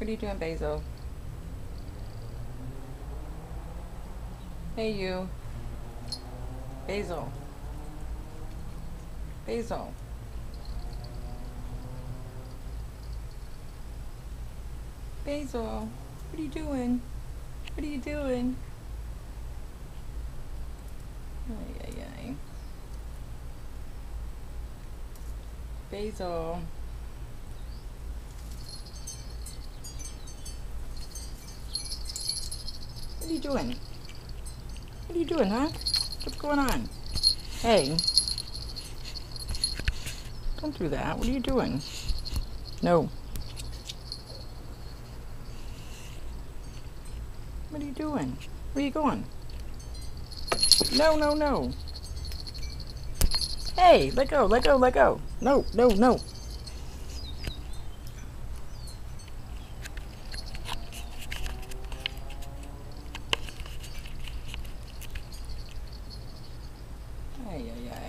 What are you doing, Basil? Hey, you. Basil. Basil. Basil. What are you doing? What are you doing? Ay, ay, ay. Basil. What are you doing? What are you doing, huh? What's going on? Hey, don't do that. What are you doing? No. What are you doing? Where are you going? No, no, no. Hey, let go, let go, let go. No, no, no. Ay, ay, ay.